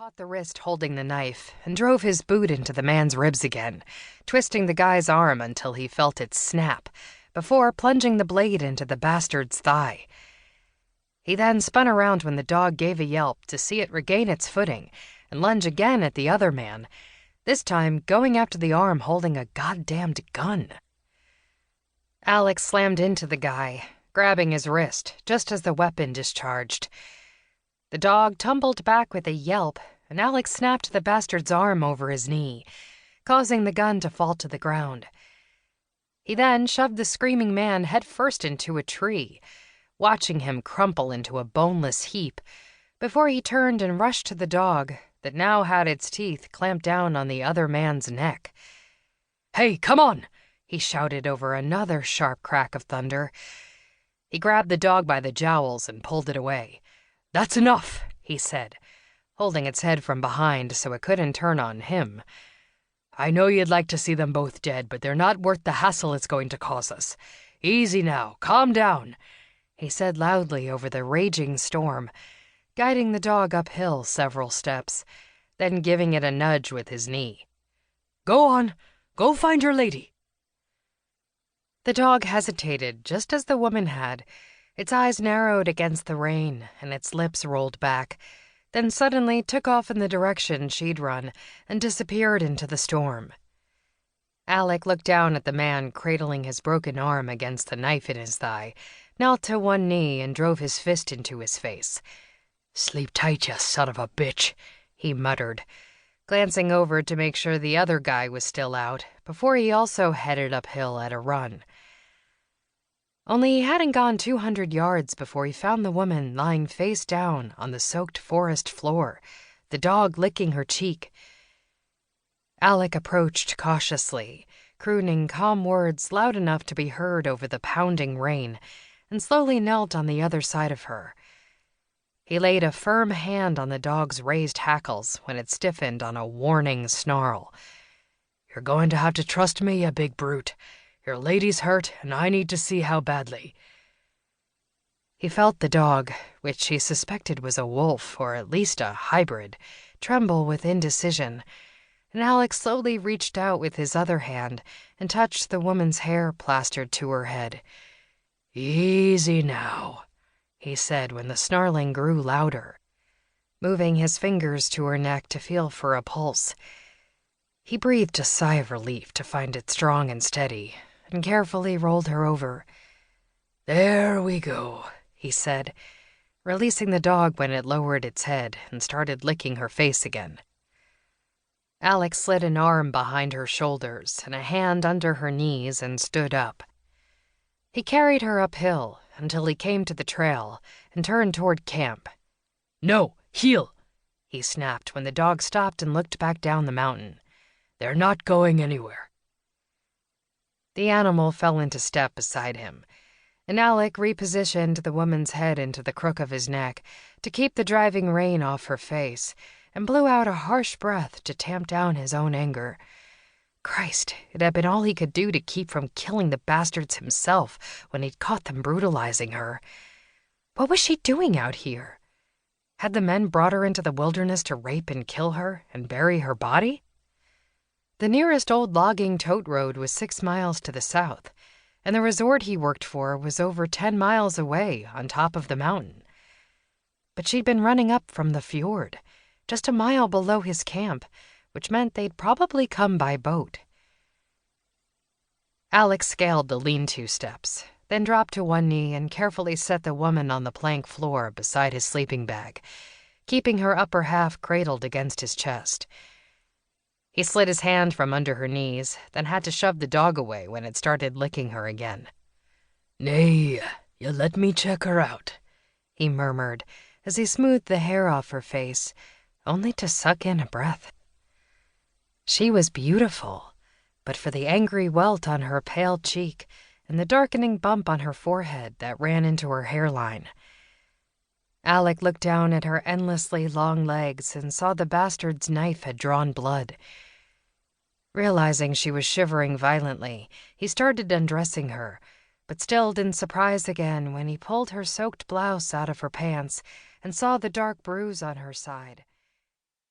caught the wrist holding the knife and drove his boot into the man's ribs again, twisting the guy's arm until he felt it snap, before plunging the blade into the bastard's thigh. He then spun around when the dog gave a yelp to see it regain its footing and lunge again at the other man, this time going after the arm holding a goddamned gun. Alex slammed into the guy, grabbing his wrist just as the weapon discharged. The dog tumbled back with a yelp, and Alex snapped the bastard's arm over his knee, causing the gun to fall to the ground. He then shoved the screaming man headfirst into a tree, watching him crumple into a boneless heap, before he turned and rushed to the dog that now had its teeth clamped down on the other man's neck. "Hey, come on!" he shouted over another sharp crack of thunder. He grabbed the dog by the jowls and pulled it away. "That's enough," he said, holding its head from behind so it couldn't turn on him. "I know you'd like to see them both dead, but they're not worth the hassle it's going to cause us. Easy now, calm down," he said loudly over the raging storm, guiding the dog uphill several steps, then giving it a nudge with his knee. "Go on, go find your lady." The dog hesitated just as the woman had. Its eyes narrowed against the rain, and its lips rolled back, then suddenly took off in the direction she'd run and disappeared into the storm. Alec looked down at the man cradling his broken arm against the knife in his thigh, knelt to one knee and drove his fist into his face. "Sleep tight, you son of a bitch," he muttered, glancing over to make sure the other guy was still out, before he also headed uphill at a run. Only he hadn't gone 200 yards before he found the woman lying face down on the soaked forest floor, the dog licking her cheek. Alec approached cautiously, crooning calm words loud enough to be heard over the pounding rain, and slowly knelt on the other side of her. He laid a firm hand on the dog's raised hackles when it stiffened on a warning snarl. "You're going to have to trust me, you big brute. Your lady's hurt, and I need to see how badly." He felt the dog, which he suspected was a wolf or at least a hybrid, tremble with indecision, and Alex slowly reached out with his other hand and touched the woman's hair plastered to her head. "Easy now," he said when the snarling grew louder, moving his fingers to her neck to feel for a pulse. He breathed a sigh of relief to find it strong and steady, and carefully rolled her over. "There we go," he said, releasing the dog when it lowered its head and started licking her face again. Alex slid an arm behind her shoulders and a hand under her knees and stood up. He carried her uphill until he came to the trail and turned toward camp. "No, heel," he snapped when the dog stopped and looked back down the mountain. "They're not going anywhere." The animal fell into step beside him, and Alec repositioned the woman's head into the crook of his neck to keep the driving rain off her face, and blew out a harsh breath to tamp down his own anger. Christ, it had been all he could do to keep from killing the bastards himself when he'd caught them brutalizing her. What was she doing out here? Had the men brought her into the wilderness to rape and kill her and bury her body? The nearest old logging tote road was 6 miles to the south, and the resort he worked for was over 10 miles away on top of the mountain. But she'd been running up from the fjord, just a mile below his camp, which meant they'd probably come by boat. Alex scaled the lean-to steps, then dropped to one knee and carefully set the woman on the plank floor beside his sleeping bag, keeping her upper half cradled against his chest. He slid his hand from under her knees, then had to shove the dog away when it started licking her again. "Nay, you let me check her out," he murmured as he smoothed the hair off her face, only to suck in a breath. She was beautiful, but for the angry welt on her pale cheek and the darkening bump on her forehead that ran into her hairline. Alec looked down at her endlessly long legs and saw the bastard's knife had drawn blood. Realizing she was shivering violently, he started undressing her, but stilled in surprise again when he pulled her soaked blouse out of her pants and saw the dark bruise on her side.